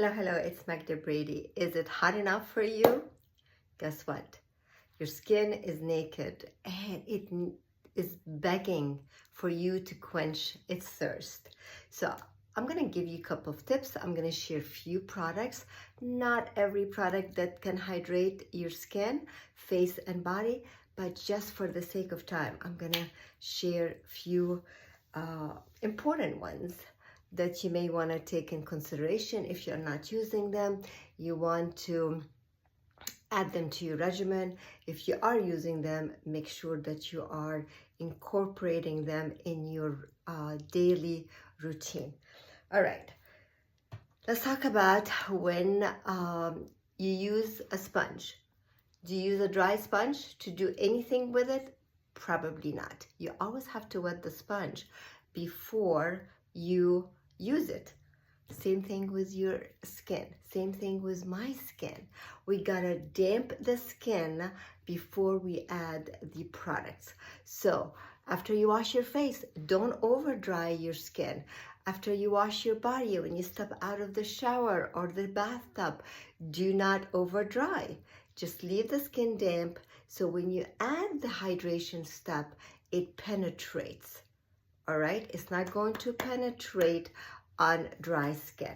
Hello, it's Magda Brady. Is it hot enough for you? Guess what? Your skin is naked and it is begging for you to quench its thirst. So I'm going to give you a couple of tips. I'm going to share a few products. Not every product that can hydrate your skin, face and body, but just for the sake of time, I'm going to share a few important ones that you may want to take in consideration. If you're not using them, you want to add them to your regimen. If you are using them, make sure that you are incorporating them in your daily routine. All right, let's talk about when you use a sponge. Do you use a dry sponge to do anything with it? Probably not. You always have to wet the sponge before you use it. Same thing with your skin. Same thing with my skin. We gotta damp the skin before we add the products. So after you wash your face, don't over dry your skin. After you wash your body, when you step out of the shower or the bathtub, do not over dry. Just leave the skin damp so when you add the hydration step, it penetrates. All right, it's not going to penetrate on dry skin.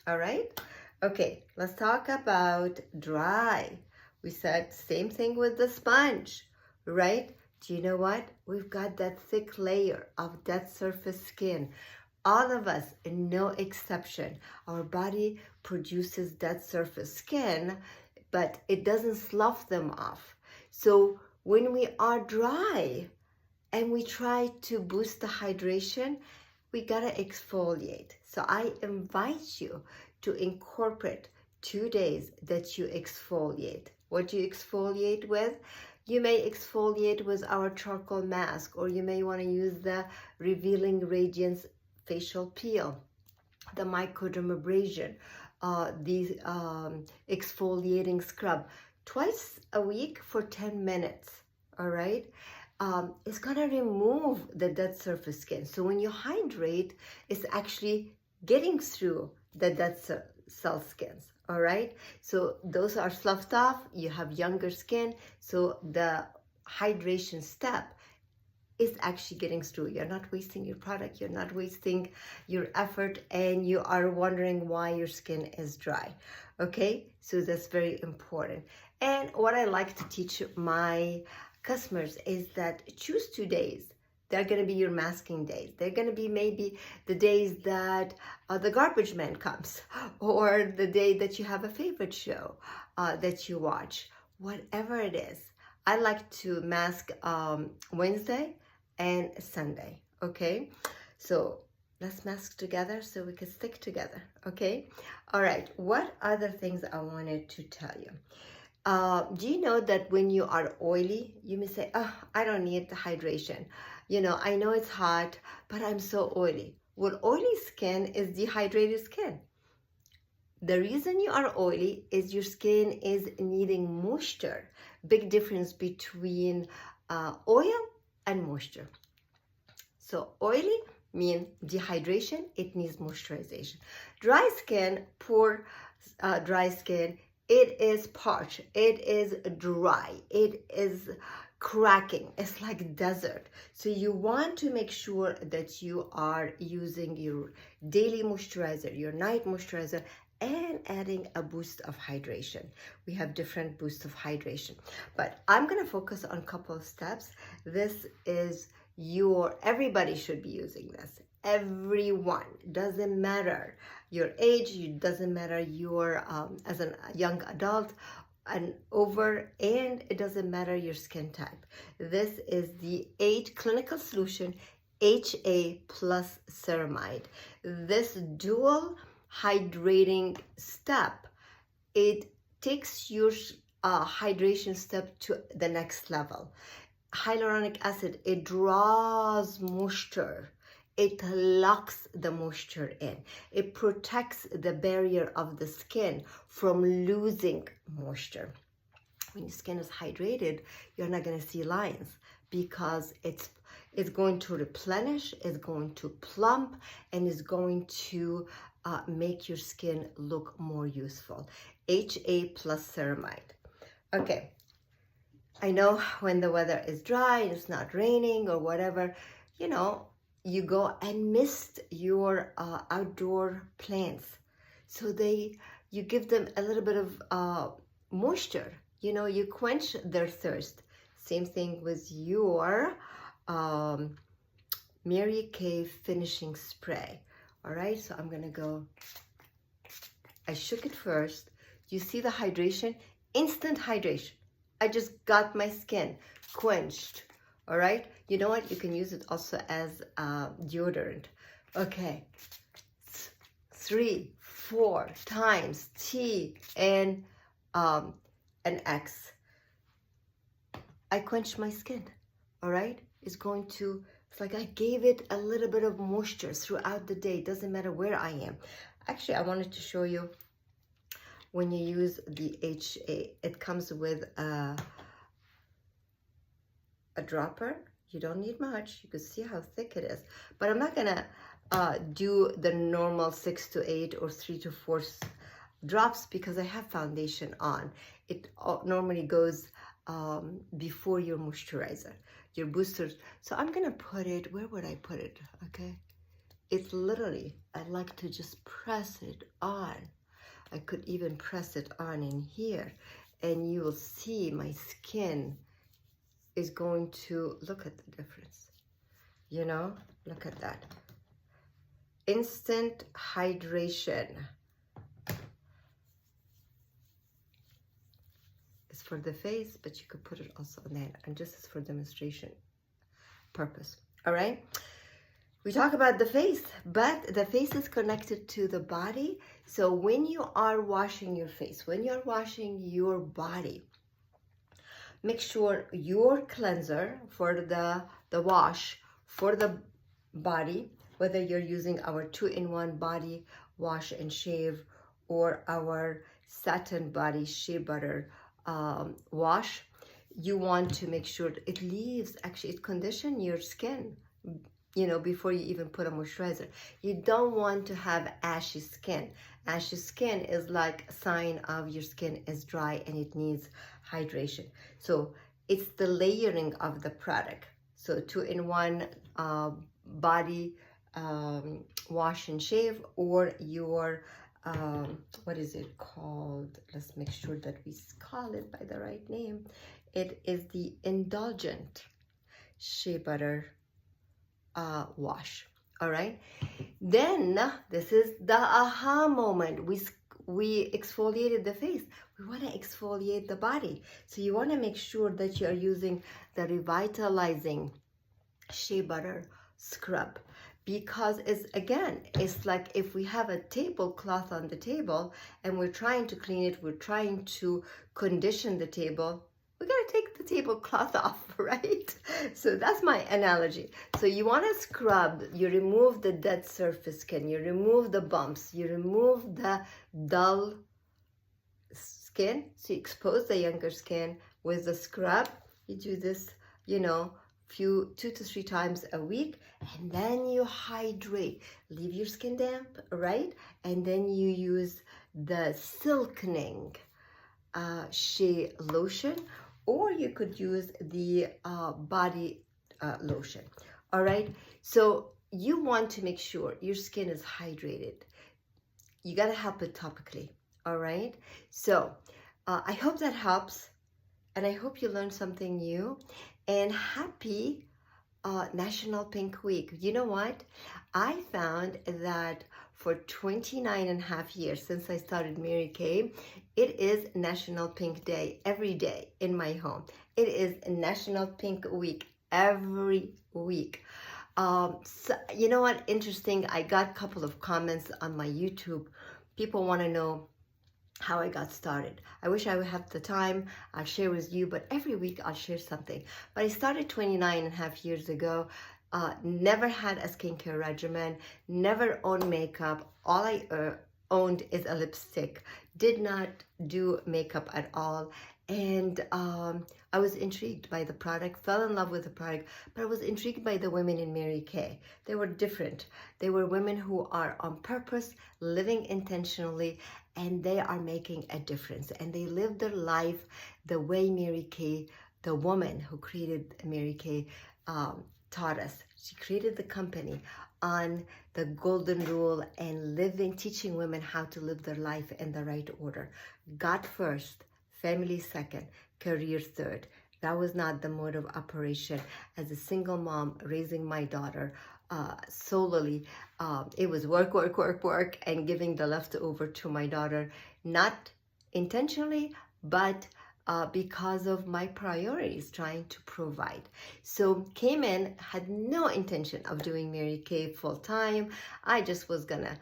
All right, okay, let's talk about dry. We said same thing with the sponge, right? Do you know what? We've got that thick layer of dead surface skin. All of us, no exception, our body produces dead surface skin, but it doesn't slough them off. So when we are dry, and we try to boost the hydration, we gotta exfoliate. So I invite you to incorporate 2 days that you exfoliate. What do you exfoliate with? You may exfoliate with our charcoal mask, or you may wanna use the Revealing Radiance facial peel, the microdermabrasion, the exfoliating scrub, twice a week for 10 minutes, all right? It's gonna remove the dead surface skin. So when you hydrate, it's actually getting through the dead cell skins, all right? So those are sloughed off, you have younger skin, so the hydration step is actually getting through. You're not wasting your product, you're not wasting your effort, and you are wondering why your skin is dry, okay? So that's very important. And what I like to teach my customers is that choose 2 days. They're going to be your masking days. They're going to be maybe the days that the garbage man comes, or the day that you have a favorite show that you watch, whatever it is. I like to mask Wednesday and Sunday, okay? So let's mask together so we can stick together, okay? All right, what other things I wanted to tell you? Do you know that when you are oily, you may say, oh, I don't need the hydration. You know, I know it's hot, but I'm so oily. Well, oily skin is dehydrated skin. The reason you are oily is your skin is needing moisture. Big difference between oil and moisture. So oily means dehydration, it needs moisturization. Dry skin, poor dry skin, it is parched, it is dry, it is cracking, it's like desert. So you want to make sure that you are using your daily moisturizer, your night moisturizer, and adding a boost of hydration. We have different boosts of hydration, but I'm going to focus on a couple of steps. This is everybody should be using this. Everyone, doesn't matter your age, it doesn't matter your as a young adult and over, and it doesn't matter your skin type. This is the 8 clinical solution HA plus ceramide. This dual hydrating step, it takes your hydration step to the next level. Hyaluronic acid, it draws moisture, it locks the moisture in, it protects the barrier of the skin from losing moisture. When your skin is hydrated, you're not going to see lines because it's going to replenish, it's going to plump, and it's going to make your skin look more youthful. HA plus ceramide. Okay, I know when the weather is dry, it's not raining or whatever, you know, you go and mist your outdoor plants. So you give them a little bit of moisture, you know, you quench their thirst. Same thing with your Mary Kay finishing spray. All right, so I'm gonna go, I shook it first. You see the hydration? Instant hydration. I just got my skin quenched. All right, you know what? You can use it also as deodorant. Okay, 3, 4 times T and an X. I quenched my skin. All right, it's going to, it's like I gave it a little bit of moisture throughout the day. It doesn't matter where I am. Actually, I wanted to show you when you use the HA, it comes with a dropper. You don't need much. You can see how thick it is. But I'm not gonna do the normal 6 to 8 or 3 to 4 drops because I have foundation on. It normally goes before your moisturizer, your boosters. So I'm gonna put it, where would I put it? Okay, it's literally, I like to just press it on. I could even press it on in here, and you will see my skin is going to, look at the difference, you know, look at that. Instant hydration. It's for the face, but you could put it also on that, and just as for demonstration purpose. All right, we talk about the face, but the face is connected to the body. So when you are washing your face, when you're washing your body, make sure your cleanser for the wash for the body, whether you're using our 2-in-1 body wash and shave or our satin body shea butter wash, you want to make sure it leaves, actually it conditions your skin, you know, before you even put a moisturizer. You don't want to have ashy skin. Ashy skin is like a sign of your skin is dry and it needs hydration. So it's the layering of the product. So 2-in-1 body wash and shave, or your what is it called? Let's make sure that we call it by the right name. It is the indulgent shea butter wash. All right, then this is the aha moment. We exfoliated the face. We want to exfoliate the body, so you want to make sure that you are using the revitalizing shea butter scrub, because it's like if we have a tablecloth on the table and we're trying to clean it, we're trying to condition the table, we gotta take the tablecloth off, right? So that's my analogy. So you want to scrub, you remove the dead surface skin, you remove the bumps, you remove the dull skin, so you expose the younger skin with the scrub. You do this, you know, 2 to 3 times a week, and then you hydrate. Leave your skin damp, right? And then you use the silkening shea lotion, or you could use the body lotion. All right, so you want to make sure your skin is hydrated. You got to help it topically. All right, so I hope that helps, and I hope you learned something new. And happy National Pink Week. You know what? I found that for 29.5 years since I started Mary Kay, it is National Pink Day every day in my home. It is National Pink Week every week. So, you know what? Interesting. I got a couple of comments on my YouTube. People want to know how I got started. I wish I would have the time. I'll share with you, but every week I'll share something. But I started 29.5 years ago. Never had a skincare regimen, never owned makeup. All I owned is a lipstick, did not do makeup at all. And I was intrigued by the product, fell in love with the product, but I was intrigued by the women in Mary Kay. They were different. They were women who are on purpose, living intentionally, and they are making a difference. And they live their life the way Mary Kay, the woman who created Mary Kay, taught us. She created the company on the golden rule and teaching women how to live their life in the right order. God first, family second, career third. That was not the mode of operation. As a single mom raising my daughter solely, it was work, work, work, work, and giving the leftover to my daughter, not intentionally, but because of my priorities, trying to provide. So came in, had no intention of doing Mary Kay full time. I just was gonna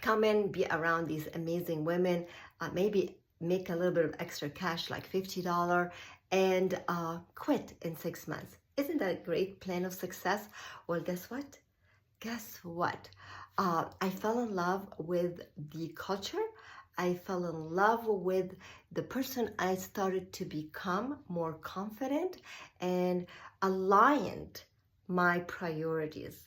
come in, be around these amazing women, maybe make a little bit of extra cash, like $50, and quit in 6 months. Isn't that a great plan of success? Well, guess what? Guess what? I fell in love with the culture. I fell in love with the person. I started to become more confident and aligned my priorities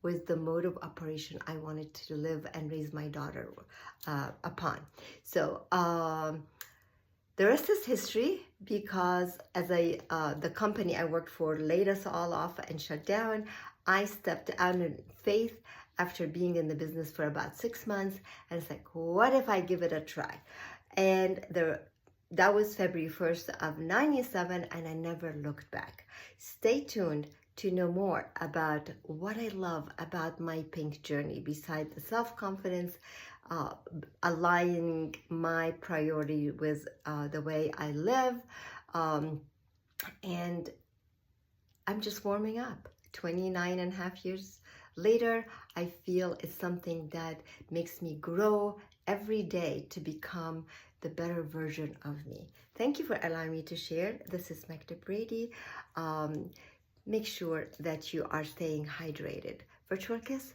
with the mode of operation I wanted to live and raise my daughter upon. So the rest is history, because as the company I worked for laid us all off and shut down, I stepped out in faith after being in the business for about 6 months, and it's like, what if I give it a try? And that was February 1st of 97, and I never looked back. Stay tuned to know more about what I love about my pink journey, besides the self-confidence, aligning my priority with the way I live, and I'm just warming up. 29 and a half years later, I feel it's something that makes me grow every day to become the better version of me. Thank you for allowing me to share. This is Magda Brady. Make sure that you are staying hydrated. Virtual kiss.